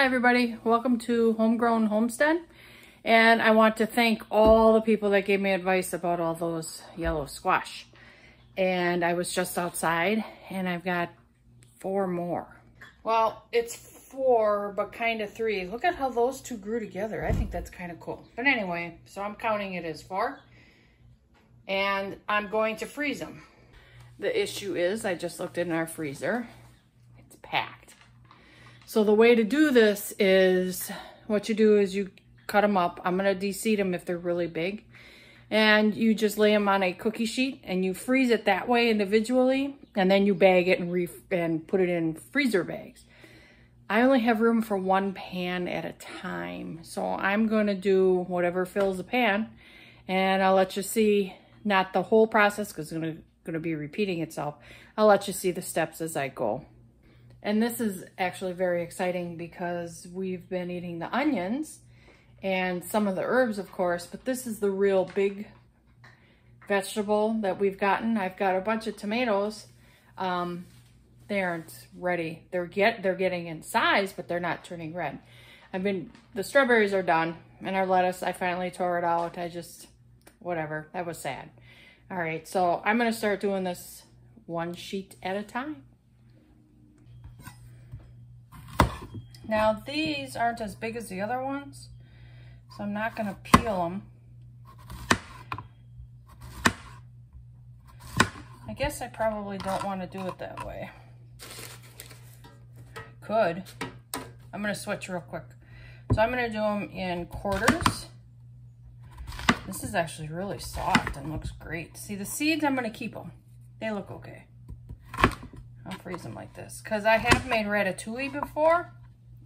Hi everybody, welcome to Homegrown Homestead. And I want to thank all the people that gave me advice about all those yellow squash. And I was just outside and I've got 4 more. Well, it's 4, but kind of 3. Look at how those 2 grew together. I think that's kind of cool. But anyway, so I'm counting it as 4. And I'm going to freeze them. The issue is I just looked in our freezer. It's packed. So the way to do this is, what you do is you cut them up. I'm going to de-seed them if they're really big. And you just lay them on a cookie sheet and you freeze it that way individually. And then you bag it and put it in freezer bags. I only have room for 1 pan at a time. So I'm going to do whatever fills the pan. And I'll let you see, not the whole process because it's going to be repeating itself. I'll let you see the steps as I go. And this is actually very exciting because we've been eating the onions and some of the herbs, of course, but this is the real big vegetable that we've gotten. I've got a bunch of tomatoes. They aren't ready. They're getting in size, but they're not turning red. The strawberries are done, and our lettuce, I finally tore it out. Whatever, that was sad. All right, so I'm gonna start doing this 1 sheet at a time. Now these aren't as big as the other ones, so I'm not going to peel them. I guess I probably don't want to do it that way. I could. I'm going to switch real quick. So I'm going to do them in quarters. This is actually really soft and looks great. See, the seeds, I'm going to keep them. They look okay. I'll freeze them like this because I have made ratatouille before.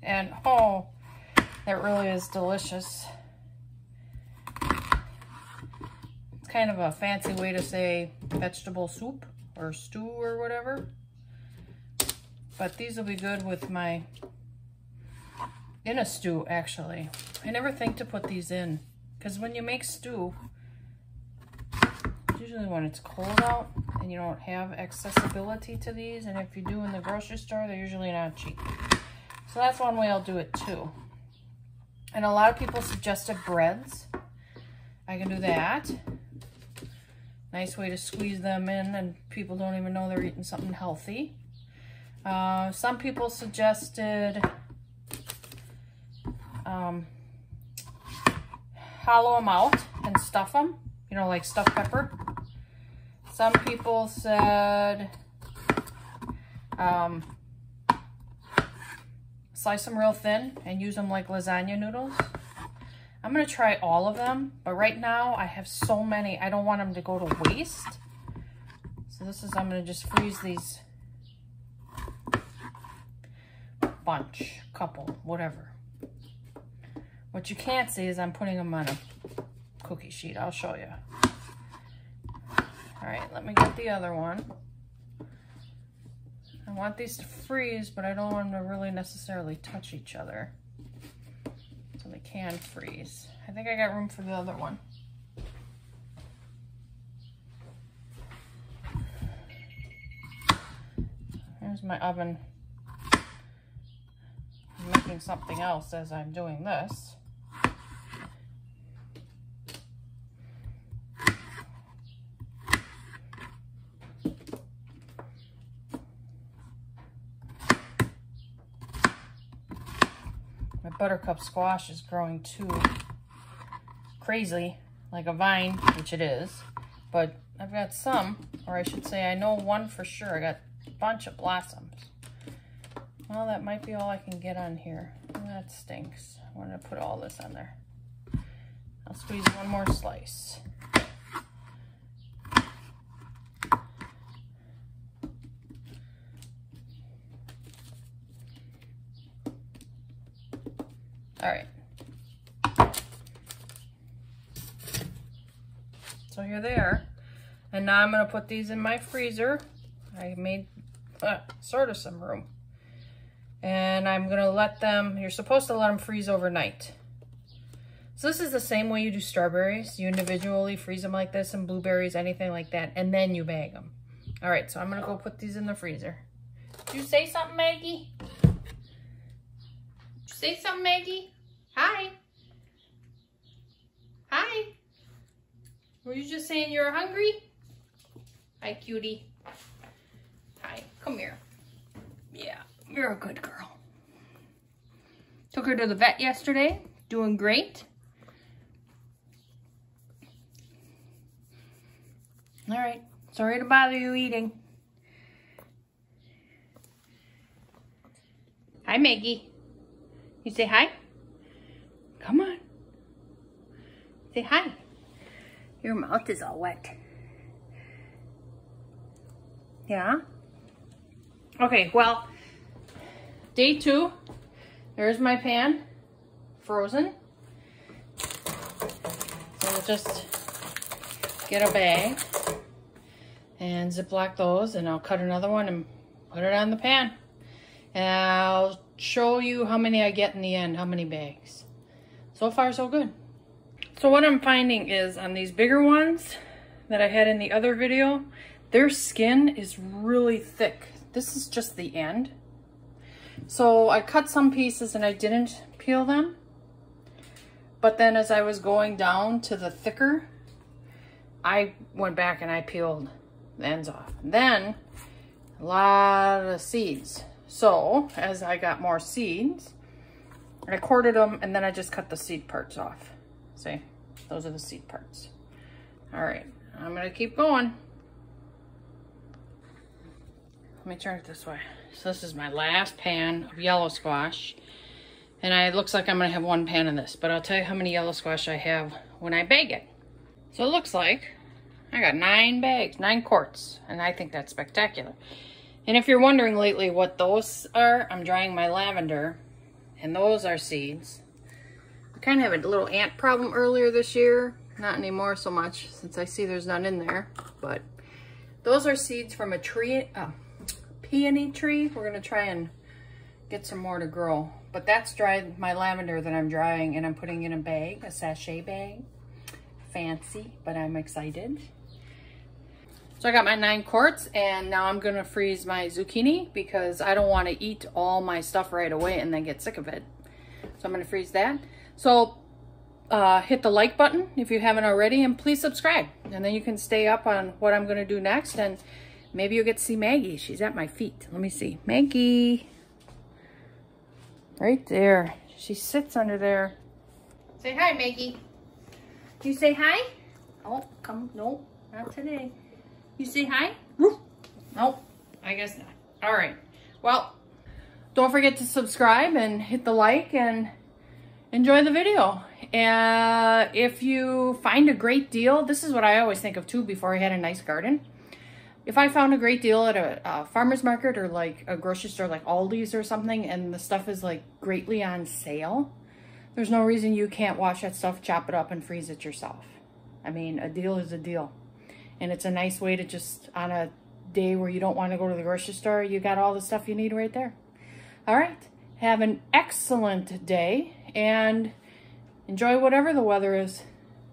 And oh, that really is delicious. It's kind of a fancy way to say vegetable soup or stew or whatever. But these will be good with in a stew actually. I never think to put these in because when you make stew, usually when it's cold out and you don't have accessibility to these, and if you do in the grocery store, they're usually not cheap. So that's one way I'll do it too. And a lot of people suggested breads. I can do that. Nice way to squeeze them in and people don't even know they're eating something healthy. Some people suggested hollow them out and stuff them, you know, like stuffed pepper. Some people said slice them real thin and use them like lasagna noodles. I'm going to try all of them, but right now I have so many, I don't want them to go to waste. So I'm going to just freeze these bunch, couple, whatever. What you can't see is I'm putting them on a cookie sheet. I'll show you. All right, let me get the other one. I want these to freeze, but I don't want them to really necessarily touch each other. So they can freeze. I think I got room for the other one. Here's my oven. I'm making something else as I'm doing this. Buttercup squash is growing too crazy, like a vine, which it is, but I've got some, or I should say I know one for sure. I got a bunch of blossoms. Well, that might be all I can get on here. That stinks. I want to put all this on there. I'll squeeze one more slice. All right, so you're there, and now I'm going to put these in my freezer. I made sort of some room, and I'm going to let them, you're supposed to let them freeze overnight. So this is the same way you do strawberries. You individually freeze them like this, and blueberries, anything like that, and then you bag them. All right, so I'm going to go put these in the freezer. Did you say something, Maggie? Say something, Maggie. Hi. Hi. Were you just saying you're hungry? Hi, cutie. Hi, come here. Yeah, you're a good girl. Took her to the vet yesterday. Doing great. All right. Sorry to bother you eating. Hi, Maggie. You say hi? Come on. Say hi. Your mouth is all wet. Yeah? Okay, well, day 2. There's my pan, frozen. So we'll just get a bag and Ziploc those, and I'll cut another one and put it on the pan. And I'll show you how many I get in the end, how many bags. So far, so good. So what I'm finding is on these bigger ones that I had in the other video, their skin is really thick. This is just the end. So I cut some pieces and I didn't peel them. But then as I was going down to the thicker, I went back and I peeled the ends off. And then a lot of seeds. So as I got more seeds, I quartered them and then I just cut the seed parts off. See, those are the seed parts. All right, I'm gonna keep going. Let me turn it this way. So this is my last pan of yellow squash. And it looks like I'm gonna have 1 pan of this, but I'll tell you how many yellow squash I have when I bag it. So it looks like I got 9 bags, 9 quarts, and I think that's spectacular. And if you're wondering lately what those are, I'm drying my lavender, and those are seeds. I kind of had a little ant problem earlier this year. Not anymore so much, since I see there's none in there. But those are seeds from a tree, peony tree. We're gonna try and get some more to grow. But that's dried, my lavender that I'm drying, and I'm putting in a bag, a sachet bag. Fancy, but I'm excited. So I got my 9 quarts, and now I'm gonna freeze my zucchini because I don't wanna eat all my stuff right away and then get sick of it. So I'm gonna freeze that. So hit the like button if you haven't already, and please subscribe. And then you can stay up on what I'm gonna do next, and maybe you'll get to see Maggie. She's at my feet. Let me see. Maggie. Right there. She sits under there. Say hi, Maggie. You say hi? Oh, come. No, not today. You say hi? Nope, I guess not. All right. Well, don't forget to subscribe and hit the like and enjoy the video. And if you find a great deal, this is what I always think of too before I had a nice garden. If I found a great deal at a farmer's market or like a grocery store like Aldi's or something, and the stuff is like greatly on sale, there's no reason you can't wash that stuff, chop it up, and freeze it yourself. I mean, a deal is a deal. And it's a nice way to just, on a day where you don't want to go to the grocery store, you got all the stuff you need right there. All right. Have an excellent day and enjoy whatever the weather is.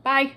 Bye.